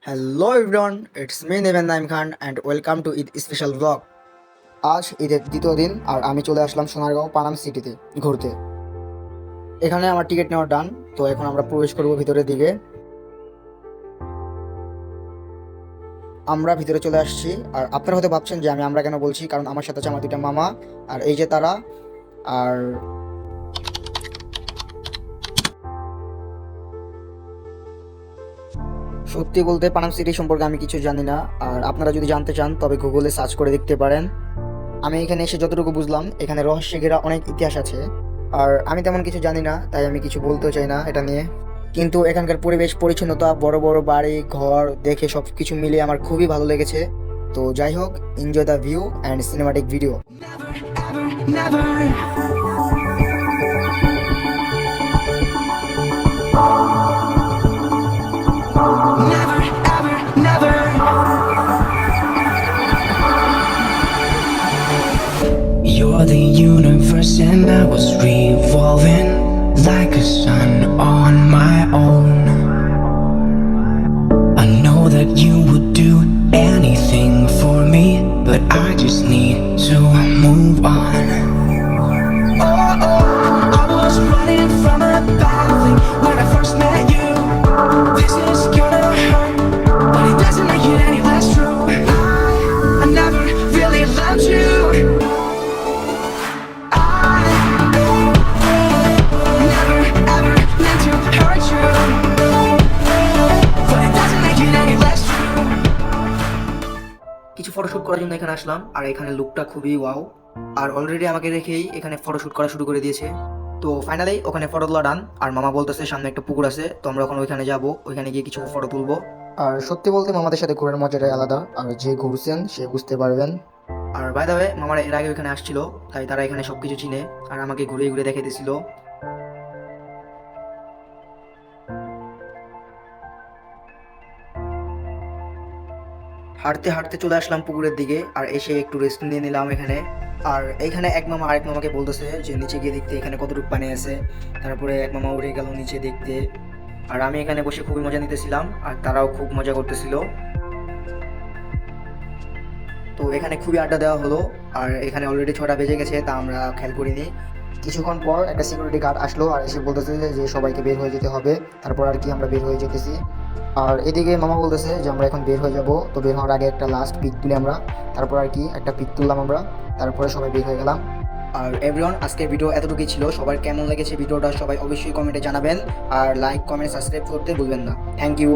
Hello everyone, it's me Neven Naim Khan and welcome to Eid special blog. আজ ঈদের দ্বিতীয় দিন আর আমি চলে আসলাম সোনারগাঁও পানাম সিটিতে ঘুরতে। এখানে আমার টিকিট নেওয়া ডান, তো এখন আমরা প্রবেশ করব ভিতরের দিকে। আমরা ভিতরে চলে আসছি আর আপনারা হয়তো ভাবছেন যে আমরা কেন বলছি, কারণ আমার সাথে আছে আমার দুইটা মামা আর এই যে তারা। আর সত্যি বলতে পানাম সিটি সম্পর্কে আমি কিছু জানি না, আর আপনারা যদি জানতে চান তবে গুগলে সার্চ করে দেখতে পারেন। আমি এখানে এসে যতটুকু বুঝলাম, এখানে রহস্যে ঘেরা অনেক ইতিহাস আছে। আর আমি তেমন কিছু জানি না, তাই আমি কিছু বলতেও চাই না এটা নিয়ে। কিন্তু এখানকার পরিবেশ পরিচ্ছন্নতা, বড় বড় বাড়ি ঘর দেখে সব কিছু মিলিয়ে আমার খুবই ভালো লেগেছে। তো যাই হোক, enjoy the view and cinematic video. You're the universe and I was revolving like a sun on my own. I know that you would do anything for me, but I just need to move on. I was running from a bad thing when I first met you. This is gonna hurt, but it doesn't make it any less true. I never really loved you. কিছু photoshoot করার জন্য এখানে আসলাম, আর এখানে লুকটা খুবই wow. আর already আমাকে রেখেই এখানে ফটোশুট করা শুরু করে দিয়েছে। তো ফাইনালি ওখানে ফটো তোলা ডান। আর মামা বলতেছে সামনে একটা পুকুর আছে, তো আমরা এখন ওইখানে যাবো, ওইখানে গিয়ে কিছু ফটো তুলবো। আর সত্যি বলতে মামাদের সাথে ঘোরার মজাটাই আলাদা, আর যে ঘুরছেন সে বুঝতে পারবেন। আর বাই দ্য ওয়ে, মামারা এর আগে ওইখানে আসছিল, তাই তারা এখানে সবকিছু চিনে আর আমাকে ঘুরে ঘুরে দেখে দিয়েছিল। হাঁটতে হাঁটতে চলে আসলাম পুকুরের দিকে, আর এসে একটু রেস্ট নিয়ে নিলাম এখানে। আর এইখানে এক মামা আরেক মামাকে বলতেছে যে নিচে গিয়ে দেখতে এখানে কতটুকু পানি আছে। তারপরে এক মামা উঠে গেল নিচে দেখতে, আর আমি এখানে বসে খুবই মজা নিতেছিলাম আর তারাও খুব মজা করতেছিল। তো এখানে খুবই আড্ডা দেওয়া হলো। আর এখানে অলরেডি 6টা বেজে গেছে, তা আমরা খেয়াল করিনি। কিছুক্ষণ পর একটা সিকিউরিটি গার্ড আসলো আর এসে বলতেছে যে সবাইকে বের হয়ে যেতে হবে। তারপর আর কি আমরা বের হয়ে যেতেছি। আর এদিকে মামা বলতেছে যে আমরা এখন বের হয়ে যাব, তো বের হওয়ার আগে একটা লাস্ট পিক তুলি আমরা। তারপর আর কি একটা পিক তুললাম আমরা, তারপরে সবাই বের হয়ে গেলাম। আর এভরিওয়ান, আজকের ভিডিও এতটুকুই ছিল। সবার কেমন লেগেছে ভিডিওটা সবাই অবশ্যই কমেন্টে জানাবেন, আর লাইক কমেন্ট সাবস্ক্রাইব করতে ভুলবেন না। Thank you.